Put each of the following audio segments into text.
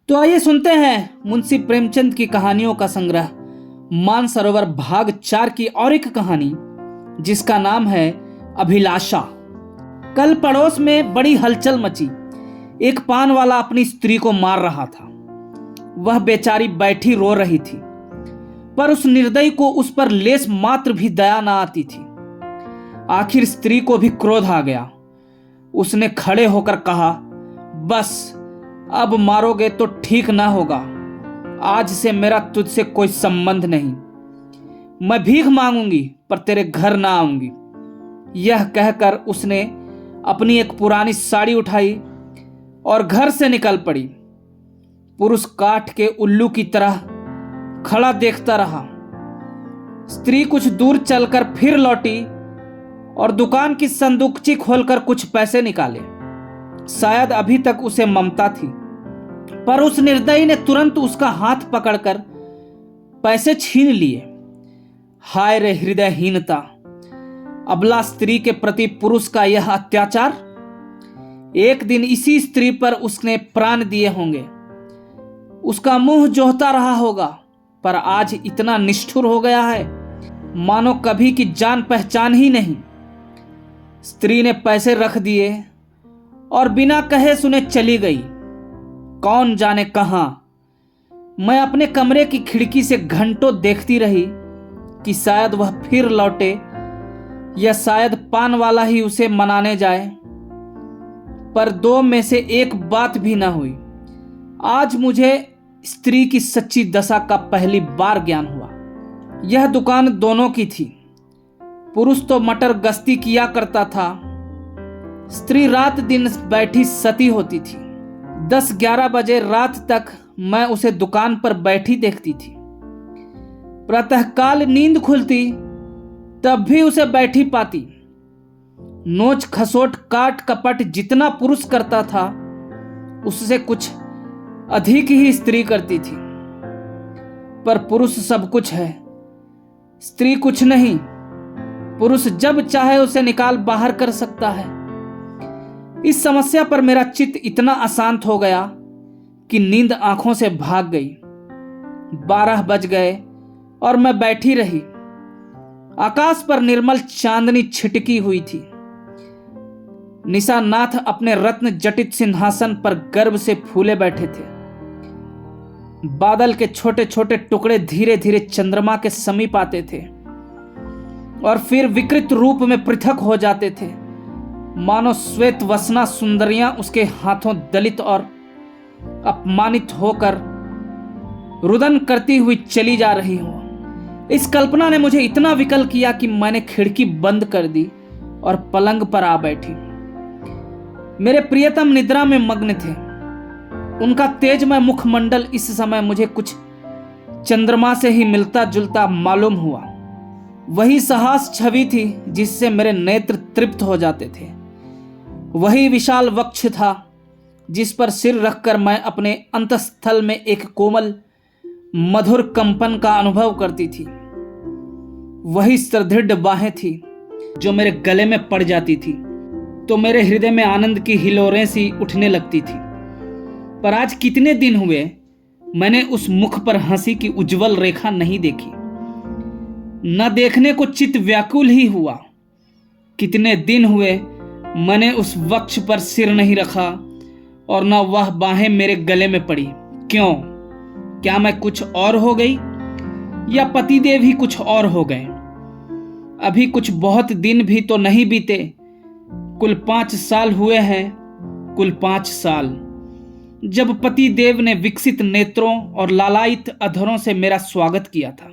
तो आइए सुनते हैं मुंशी प्रेमचंद की कहानियों का संग्रह मानसरोवर भाग 4 की और एक कहानी जिसका नाम है अभिलाषा। कल पड़ोस में बड़ी हलचल मची। एक पान वाला अपनी स्त्री को मार रहा था। वह बेचारी बैठी रो रही थी, पर उस निर्दयी को उस पर लेस मात्र भी दया न आती थी। आखिर स्त्री को भी क्रोध आ गया। उसने खड़े होकर कहा, बस अब मारोगे तो ठीक ना होगा। आज से मेरा तुझसे कोई संबंध नहीं। मैं भीख मांगूंगी पर तेरे घर ना आऊंगी। यह कहकर उसने अपनी एक पुरानी साड़ी उठाई और घर से निकल पड़ी। पुरुष काठ के उल्लू की तरह खड़ा देखता रहा। स्त्री कुछ दूर चलकर फिर लौटी और दुकान की संदूकची खोलकर कुछ पैसे निकाले। शायद अभी तक उसे ममता थी, पर उस निर्दयी ने तुरंत उसका हाथ पकड़कर पैसे छीन लिए। हाय रे हृदयहीनता! अबला स्त्री के प्रति पुरुष का यह अत्याचार! एक दिन इसी स्त्री पर उसने प्राण दिए होंगे। उसका मुंह जोहता रहा होगा, पर आज इतना निष्ठुर हो गया है मानो कभी की जान पहचान ही नहीं। स्त्री ने पैसे रख दिए और बिना कहे सुने चली गई, कौन जाने कहां। मैं अपने कमरे की खिड़की से घंटों देखती रही कि शायद वह फिर लौटे या शायद पान वाला ही उसे मनाने जाए, पर दो में से एक बात भी न हुई। आज मुझे स्त्री की सच्ची दशा का पहली बार ज्ञान हुआ। यह दुकान दोनों की थी। पुरुष तो मटर गश्ती किया करता था, स्त्री रात दिन बैठी सती होती थी। 10-11 बजे रात तक मैं उसे दुकान पर बैठी देखती थी। प्रातःकाल नींद खुलती तब भी उसे बैठी पाती। नोच खसोट काट कपट जितना पुरुष करता था, उससे कुछ अधिक ही स्त्री करती थी। पर पुरुष सब कुछ है, स्त्री कुछ नहीं। पुरुष जब चाहे उसे निकाल बाहर कर सकता है। इस समस्या पर मेरा चित्त इतना अशांत हो गया कि नींद आंखों से भाग गई। 12 बज गए और मैं बैठी रही। आकाश पर निर्मल चांदनी छिटकी हुई थी। निशानाथ अपने रत्न जटित सिंहासन पर गर्व से फूले बैठे थे। बादल के छोटे छोटे टुकड़े धीरे धीरे चंद्रमा के समीप आते थे और फिर विकृत रूप में पृथक हो जाते थे, मानो श्वेत वसना सुंदरियां उसके हाथों दलित और अपमानित होकर रुदन करती हुई चली जा रही हो। इस कल्पना ने मुझे इतना विकल किया कि मैंने खिड़की बंद कर दी और पलंग पर आ बैठी। मेरे प्रियतम निद्रा में मग्न थे। उनका तेजमय मुखमंडल इस समय मुझे कुछ चंद्रमा से ही मिलता जुलता मालूम हुआ। वही साहस छवि थी जिससे मेरे नेत्र तृप्त हो जाते थे। वही विशाल वक्ष था जिस पर सिर रखकर मैं अपने अंतस्थल में एक कोमल मधुर कंपन का अनुभव करती थी। वही सुदृढ़ बाहें थी जो मेरे गले में पड़ जाती थी तो मेरे हृदय में आनंद की हिलोरें सी उठने लगती थी। पर आज कितने दिन हुए मैंने उस मुख पर हंसी की उज्जवल रेखा नहीं देखी। न देखने को चित्त व्याकुल ही हुआ। कितने दिन हुए मैंने उस वक्ष पर सिर नहीं रखा और न वह बाहें मेरे गले में पड़ी। क्यों? क्या मैं कुछ और हो गई या पतिदेव ही कुछ और हो गए? अभी कुछ बहुत दिन भी तो नहीं बीते। कुल 5 साल हुए हैं, कुल 5 साल जब पतिदेव ने विकसित नेत्रों और लालायित अधरों से मेरा स्वागत किया था।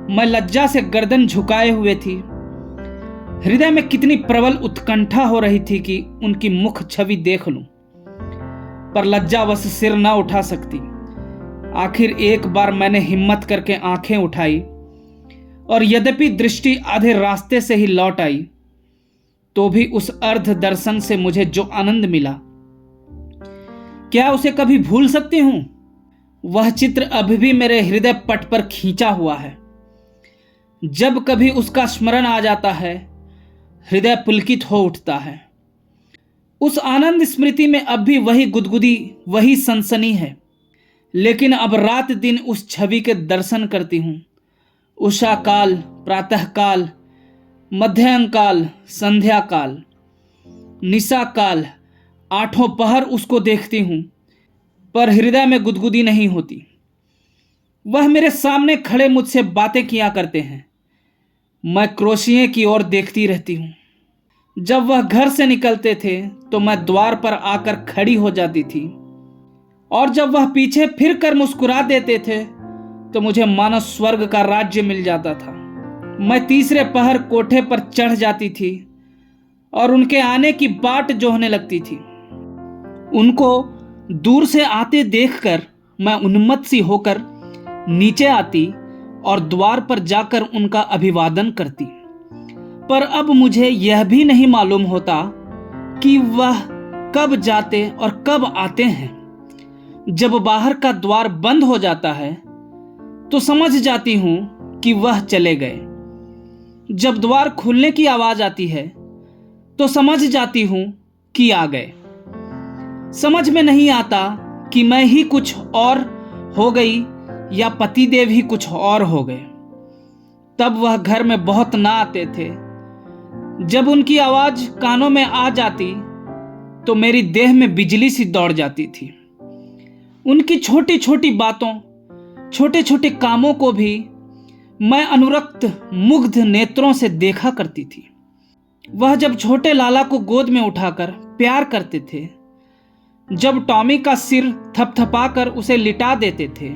मैं लज्जा से गर्दन झुकाए हुए थी। हृदय में कितनी प्रबल उत्कंठा हो रही थी कि उनकी मुख छवि देख लूं, पर लज्जावश सिर न उठा सकती। आखिर एक बार मैंने हिम्मत करके आंखें उठाई और यद्यपि दृष्टि आधे रास्ते से ही लौट आई, तो भी उस अर्ध दर्शन से मुझे जो आनंद मिला, क्या उसे कभी भूल सकती हूं? वह चित्र अभी भी मेरे हृदय पट पर खींचा हुआ है। जब कभी उसका स्मरण आ जाता है, हृदय पुलकित हो उठता है। उस आनंद स्मृति में अब भी वही गुदगुदी, वही सनसनी है, लेकिन अब रात दिन उस छवि के दर्शन करती हूँ। उषा काल, प्रातः काल, मध्याह्न काल, संध्या काल, निशा काल, आठों पहर उसको देखती हूँ, पर हृदय में गुदगुदी नहीं होती। वह मेरे सामने खड़े मुझसे बातें किया करते हैं, मैं क्रोशिये की ओर देखती रहती हूँ। जब वह घर से निकलते थे तो मैं द्वार पर आकर खड़ी हो जाती थी, और जब वह पीछे फिर कर मुस्कुरा देते थे तो मुझे मानो स्वर्ग का राज्य मिल जाता था। मैं तीसरे पहर कोठे पर चढ़ जाती थी और उनके आने की बाट जोहने लगती थी। उनको दूर से आते देखकर मैं उन्मत्त सी होकर नीचे आती और द्वार पर जाकर उनका अभिवादन करती। पर अब मुझे यह भी नहीं मालूम होता कि वह कब जाते और कब आते हैं। जब बाहर का द्वार बंद हो जाता है तो समझ जाती हूं कि वह चले गए। जब द्वार खुलने की आवाज आती है तो समझ जाती हूं कि आ गए। समझ में नहीं आता कि मैं ही कुछ और हो गई या पतिदेव ही कुछ और हो गए। तब वह घर में बहुत ना आते थे। जब उनकी आवाज कानों में आ जाती तो मेरी देह में बिजली सी दौड़ जाती थी। उनकी छोटी छोटी बातों, छोटे छोटे कामों को भी मैं अनुरक्त मुग्ध नेत्रों से देखा करती थी। वह जब छोटे लाला को गोद में उठाकर प्यार करते थे, जब टॉमी का सिर थपथपाकर उसे लिटा देते थे,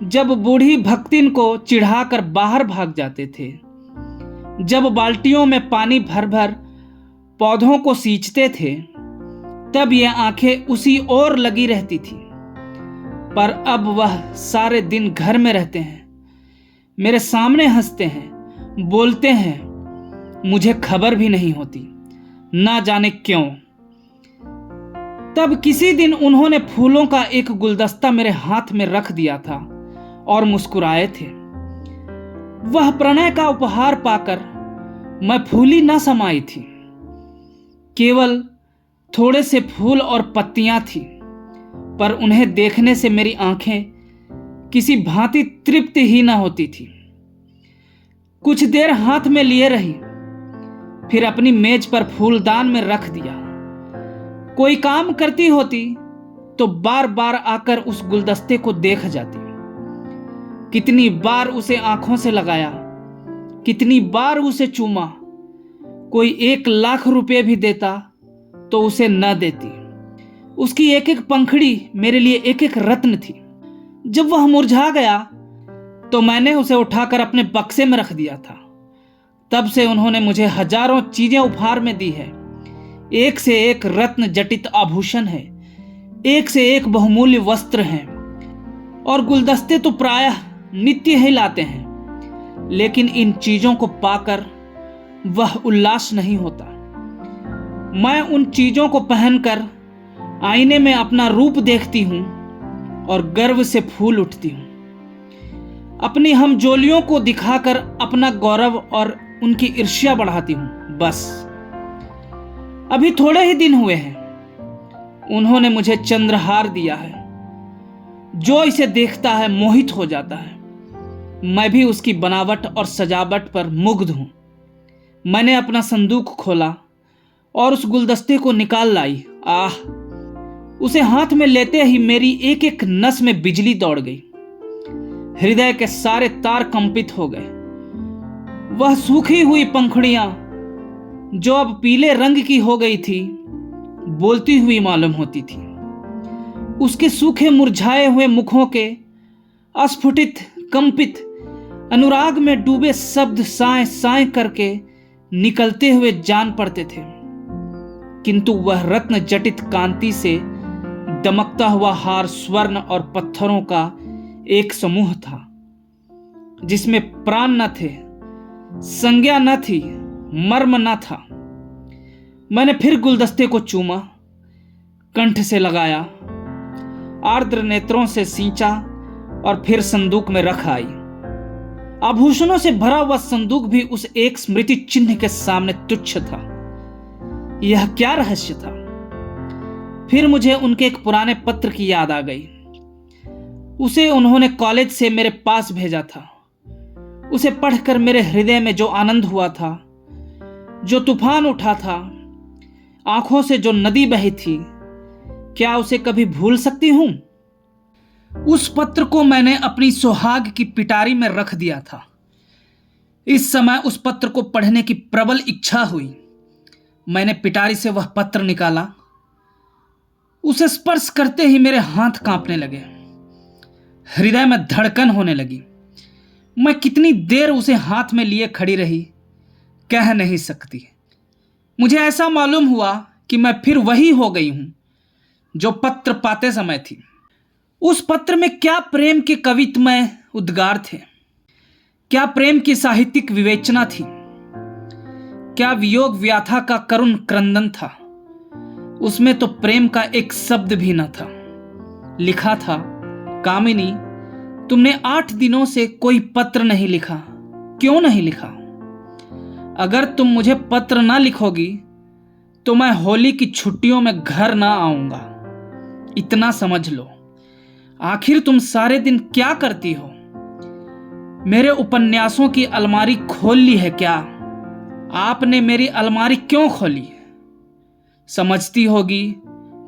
जब बूढ़ी भक्तिन को चिढ़ाकर बाहर भाग जाते थे, जब बाल्टियों में पानी भर भर पौधों को सींचते थे, तब ये आंखें उसी ओर लगी रहती थी। पर अब वह सारे दिन घर में रहते हैं, मेरे सामने हंसते हैं, बोलते हैं, मुझे खबर भी नहीं होती, ना जाने क्यों। तब किसी दिन उन्होंने फूलों का एक गुलदस्ता मेरे हाथ में रख दिया था और मुस्कुराए थे। वह प्रणय का उपहार पाकर मैं फूली ना समाई थी, केवल थोड़े से फूल और पत्तियां थी, पर उन्हें देखने से मेरी आंखें किसी भांति तृप्त ही ना होती थी। कुछ देर हाथ में लिए रही, फिर अपनी मेज पर फूलदान में रख दिया। कोई काम करती होती तो बार बार आकर उस गुलदस्ते को देख जाती। कितनी बार उसे आंखों से लगाया, कितनी बार उसे चूमा। कोई 1,00,000 रुपए भी देता तो उसे न देती। उसकी एक एक पंखड़ी मेरे लिए एक एक रत्न थी। जब वह मुरझा गया तो मैंने उसे उठाकर अपने बक्से में रख दिया था। तब से उन्होंने मुझे हजारों चीजें उपहार में दी है। एक से एक रत्न जटित आभूषण है, एक से एक बहुमूल्य वस्त्र हैं, और गुलदस्ते तो प्रायः नित्य ही लाते हैं। लेकिन इन चीजों को पाकर वह उल्लास नहीं होता। मैं उन चीजों को पहनकर आईने में अपना रूप देखती हूं और गर्व से फूल उठती हूं। अपनी हमजोलियों को दिखाकर अपना गौरव और उनकी ईर्ष्या बढ़ाती हूं। बस अभी थोड़े ही दिन हुए हैं, उन्होंने मुझे चंद्रहार दिया है। जो इसे देखता है मोहित हो जाता है। मैं भी उसकी बनावट और सजावट पर मुग्ध हूं। मैंने अपना संदूक खोला और उस गुलदस्ते को निकाल लाई। आह! उसे हाथ में लेते ही मेरी एक एक नस में बिजली दौड़ गई। हृदय के सारे तार कंपित हो गए। वह सूखी हुई पंखुड़ियां, जो अब पीले रंग की हो गई थी, बोलती हुई मालूम होती थी। उसके सूखे मुरझाए हुए मुखों के अस्फुटित कंपित अनुराग में डूबे शब्द साए साए करके निकलते हुए जान पड़ते थे। किंतु वह रत्न जटित कांति से दमकता हुआ हार स्वर्ण और पत्थरों का एक समूह था, जिसमें प्राण न थे, संज्ञा न थी, मर्म न था। मैंने फिर गुलदस्ते को चूमा, कंठ से लगाया, आर्द्र नेत्रों से सींचा और फिर संदूक में रख आई। आभूषणों से भरा हुआ संदूक भी उस एक स्मृति चिन्ह के सामने तुच्छ था। यह क्या रहस्य था? फिर मुझे उनके एक पुराने पत्र की याद आ गई। उसे उन्होंने कॉलेज से मेरे पास भेजा था। उसे पढ़कर मेरे हृदय में जो आनंद हुआ था, जो तूफान उठा था, आंखों से जो नदी बही थी, क्या उसे कभी भूल सकती हूं? उस पत्र को मैंने अपनी सुहाग की पिटारी में रख दिया था। इस समय उस पत्र को पढ़ने की प्रबल इच्छा हुई। मैंने पिटारी से वह पत्र निकाला। उसे स्पर्श करते ही मेरे हाथ कांपने लगे, हृदय में धड़कन होने लगी। मैं कितनी देर उसे हाथ में लिए खड़ी रही, कह नहीं सकती। मुझे ऐसा मालूम हुआ कि मैं फिर वही हो गई हूं जो पत्र पाते समय थी। उस पत्र में क्या प्रेम के कवित्वमय उद्गार थे, क्या प्रेम की साहित्यिक विवेचना थी, क्या वियोग व्याथा का करुण क्रंदन था। उसमें तो प्रेम का एक शब्द भी न था। लिखा था, कामिनी, तुमने 8 दिनों से कोई पत्र नहीं लिखा, क्यों नहीं लिखा? अगर तुम मुझे पत्र ना लिखोगी तो मैं होली की छुट्टियों में घर ना आऊंगा। इतना समझ लो। आखिर तुम सारे दिन क्या करती हो? मेरे उपन्यासों की अलमारी खोल ली है क्या? आपने मेरी अलमारी क्यों खोली? समझती होगी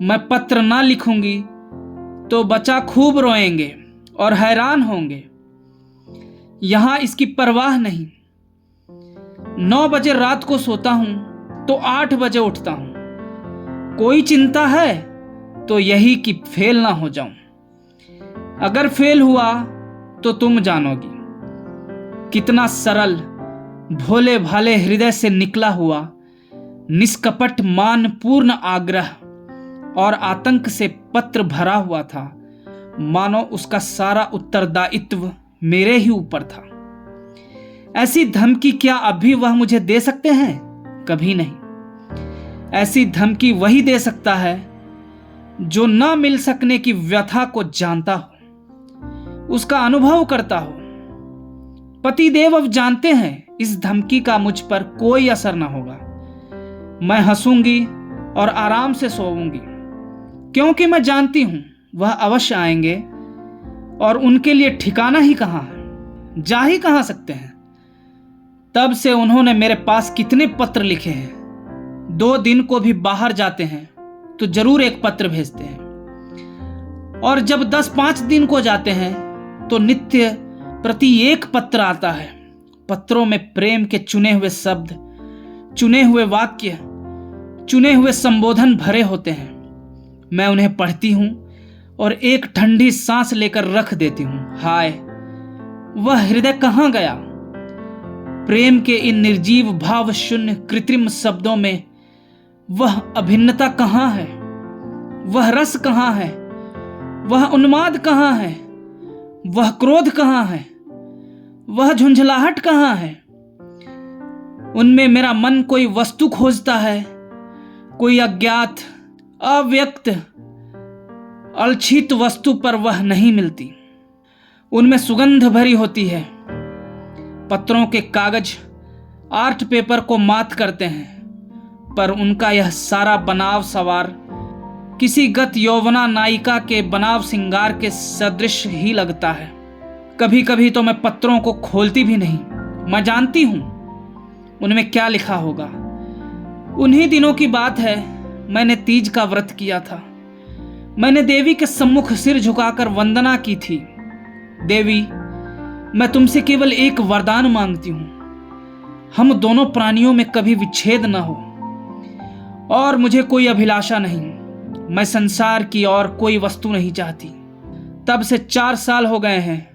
मैं पत्र ना लिखूंगी तो बच्चा खूब रोएंगे और हैरान होंगे। यहां इसकी परवाह नहीं। 9 बजे रात को सोता हूं तो 8 बजे उठता हूं। कोई चिंता है तो यही कि फेल ना हो जाऊं। अगर फेल हुआ तो तुम जानोगी। कितना सरल, भोले भाले हृदय से निकला हुआ, निष्कपट मान पूर्ण आग्रह और आतंक से पत्र भरा हुआ था, मानो उसका सारा उत्तरदायित्व मेरे ही ऊपर था। ऐसी धमकी क्या अभी वह मुझे दे सकते हैं? कभी नहीं। ऐसी धमकी वही दे सकता है जो ना मिल सकने की व्यथा को जानता हो, उसका अनुभव करता हो। पतिदेव अब जानते हैं इस धमकी का मुझ पर कोई असर न होगा। मैं हंसूंगी और आराम से सोऊंगी, क्योंकि मैं जानती हूं वह अवश्य आएंगे और उनके लिए ठिकाना ही कहां है, जा ही कहां सकते हैं। तब से उन्होंने मेरे पास कितने पत्र लिखे हैं। 2 दिन को भी बाहर जाते हैं तो जरूर एक पत्र भेजते हैं, और जब 10-5 दिन को जाते हैं तो नित्य प्रति एक पत्र आता है। पत्रों में प्रेम के चुने हुए शब्द, चुने हुए वाक्य, चुने हुए संबोधन भरे होते हैं। मैं उन्हें पढ़ती हूं और एक ठंडी सांस लेकर रख देती हूं। हाय, वह हृदय कहां गया? प्रेम के इन निर्जीव भाव शून्य कृत्रिम शब्दों में वह अभिन्नता कहां है? वह रस कहां है? वह उन्माद कहां है? वह क्रोध कहां है? वह झुंझलाहट कहां है? उनमें मेरा मन कोई वस्तु खोजता है, कोई अज्ञात, अव्यक्त, अलक्षित वस्तु पर वह नहीं मिलती। उनमें सुगंध भरी होती है। पत्रों के कागज आर्ट पेपर को मात करते हैं, पर उनका यह सारा बनाव सवार किसी गत यौवना नायिका के बनाव सिंगार के सदृश ही लगता है। कभी कभी तो मैं पत्रों को खोलती भी नहीं। मैं जानती हूं उनमें क्या लिखा होगा। उन्हीं दिनों की बात है, मैंने तीज का व्रत किया था। मैंने देवी के सम्मुख सिर झुकाकर वंदना की थी। देवी, मैं तुमसे केवल एक वरदान मांगती हूं। हम दोनों प्राणियों में कभी विच्छेद न हो, और मुझे कोई अभिलाषा नहीं। मैं संसार की और कोई वस्तु नहीं चाहती। तब से 4 साल हो गए हैं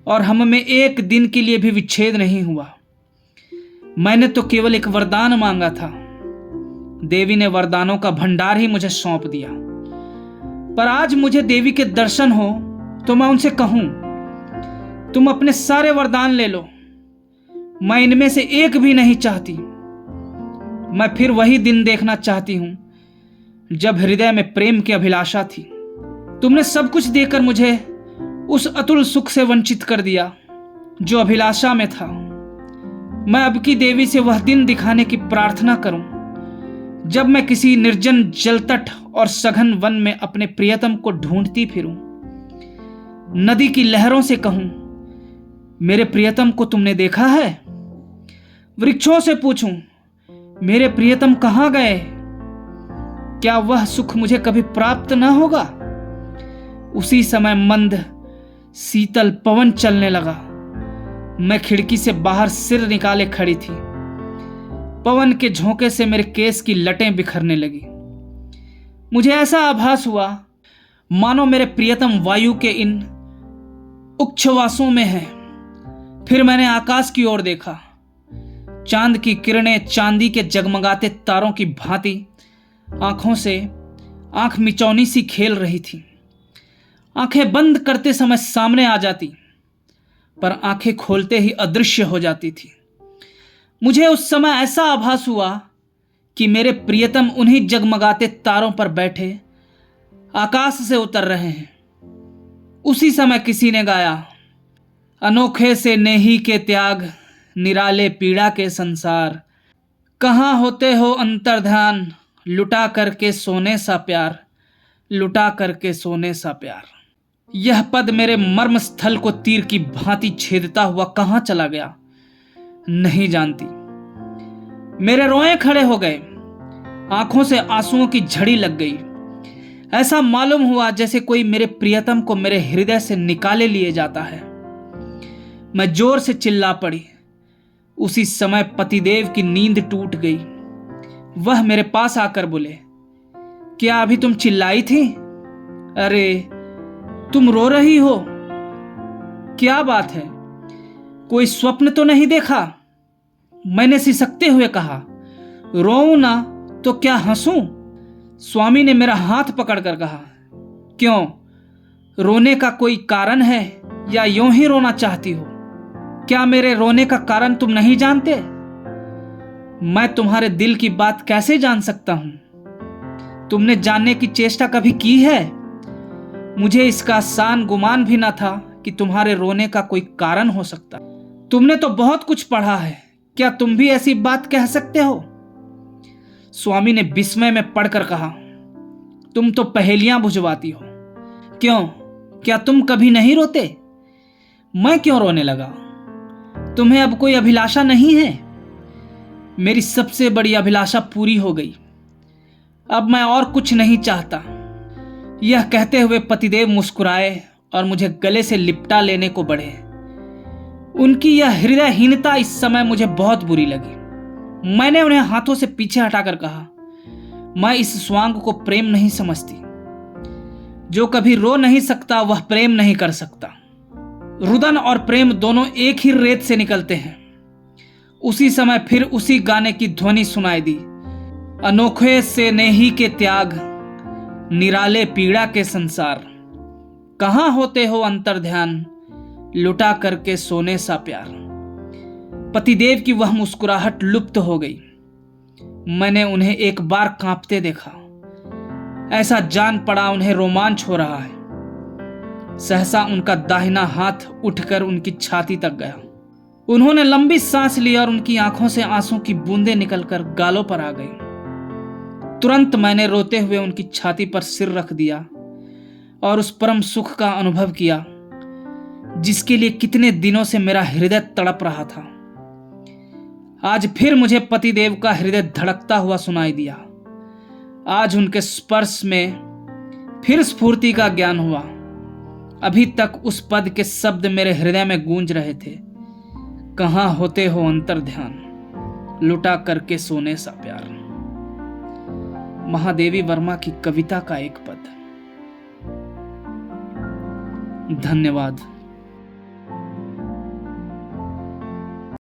और हम में एक दिन के लिए भी विच्छेद नहीं हुआ। मैंने तो केवल एक वरदान मांगा था। देवी ने वरदानों का भंडार ही मुझे सौंप दिया। पर आज मुझे देवी के दर्शन हो तो मैं उनसे कहूं, तुम अपने सारे वरदान ले लो, मैं इनमें से एक भी नहीं चाहती। मैं फिर वही दिन देखना चाहती हूं जब हृदय में प्रेम की अभिलाषा थी। तुमने सब कुछ देकर मुझे उस अतुल सुख से वंचित कर दिया जो अभिलाषा में था। मैं अब की देवी से वह दिन दिखाने की प्रार्थना करूं जब मैं किसी निर्जन जलतट और सघन वन में अपने प्रियतम को ढूंढती फिरूं, नदी की लहरों से कहूं, मेरे प्रियतम को तुमने देखा है? वृक्षों से पूछूं, मेरे प्रियतम कहां गए? क्या वह सुख मुझे कभी प्राप्त न होगा? उसी समय मंद शीतल पवन चलने लगा। मैं खिड़की से बाहर सिर निकाले खड़ी थी। पवन के झोंके से मेरे केस की लटें बिखरने लगी। मुझे ऐसा आभास हुआ मानो मेरे प्रियतम वायु के इन उच्छ्वासों में है। फिर मैंने आकाश की ओर देखा। चांद की किरणें चांदी के जगमगाते तारों की भांति आंखों से आंख मिचौनी सी खेल रही थी। आंखें बंद करते समय सामने आ जाती, पर आंखें खोलते ही अदृश्य हो जाती थी। मुझे उस समय ऐसा आभास हुआ कि मेरे प्रियतम उन्हीं जगमगाते तारों पर बैठे आकाश से उतर रहे हैं। उसी समय किसी ने गाया, अनोखे से नेही के त्याग, निराले पीड़ा के संसार, कहाँ होते हो अंतर्ध्यान, लुटा करके सोने सा प्यार, लुटा करके सोने सा प्यार। यह पद मेरे मर्म स्थल को तीर की भांति छेदता हुआ कहां चला गया, नहीं जानती। मेरे रोए खड़े हो गए, आंखों से आंसुओं की झड़ी लग गई। ऐसा मालूम हुआ जैसे कोई मेरे प्रियतम को मेरे हृदय से निकाले लिए जाता है। मैं जोर से चिल्ला पड़ी। उसी समय पतिदेव की नींद टूट गई। वह मेरे पास आकर बोले, क्या अभी तुम चिल्लाई थी? अरे तुम रो रही हो, क्या बात है? कोई स्वप्न तो नहीं देखा? मैंने सिसकते हुए कहा, रोऊं ना तो क्या हंसूं? स्वामी ने मेरा हाथ पकड़कर कहा, क्यों, रोने का कोई कारण है या यूं ही रोना चाहती हो? क्या मेरे रोने का कारण तुम नहीं जानते? मैं तुम्हारे दिल की बात कैसे जान सकता हूं? तुमने जानने की चेष्टा कभी की है? मुझे इसका सान गुमान भी न था कि तुम्हारे रोने का कोई कारण हो सकता। तुमने तो बहुत कुछ पढ़ा है, क्या तुम भी ऐसी बात कह सकते हो? स्वामी ने विस्मय में पढ़कर कहा, तुम तो पहेलियां बुझवाती हो। क्यों, क्या तुम कभी नहीं रोते? मैं क्यों रोने लगा? तुम्हें अब कोई अभिलाषा नहीं है? मेरी सबसे बड़ी अभिलाषा पूरी हो गई। अब मैं और कुछ नहीं चाहता। यह कहते हुए पतिदेव मुस्कुराए और मुझे गले से लिपटा लेने को बढ़े। उनकी यह हृदयहीनता इस समय मुझे बहुत बुरी लगी। मैंने उन्हें हाथों से पीछे हटाकर कहा, मैं इस स्वांग को प्रेम नहीं समझती। जो कभी रो नहीं सकता वह प्रेम नहीं कर सकता। रुदन और प्रेम दोनों एक ही रेत से निकलते हैं। उसी समय फिर उसी गाने की ध्वनि सुनाई दी, अनोखे से नेही के त्याग, निराले पीड़ा के संसार, कहां होते हो अंतर्ध्यान, लुटा करके सोने सा प्यार। पतिदेव की वह मुस्कुराहट लुप्त हो गई। मैंने उन्हें एक बार कांपते देखा। ऐसा जान पड़ा उन्हें रोमांच हो रहा है। सहसा उनका दाहिना हाथ उठकर उनकी छाती तक गया। उन्होंने लंबी सांस ली और उनकी आंखों से आंसू की बूंदें निकलकर गालों पर आ गई। तुरंत मैंने रोते हुए उनकी छाती पर सिर रख दिया और उस परम सुख का अनुभव किया जिसके लिए कितने दिनों से मेरा हृदय तड़प रहा था। आज फिर मुझे पतिदेव का हृदय धड़कता हुआ सुनाई दिया। आज उनके स्पर्श में फिर स्फूर्ति का ज्ञान हुआ। अभी तक उस पद के शब्द मेरे हृदय में गूंज रहे थे, कहां होते हो अंतर्ध्यान, लुटा करके सोने सा प्यार। महादेवी वर्मा की कविता का एक पद। धन्यवाद।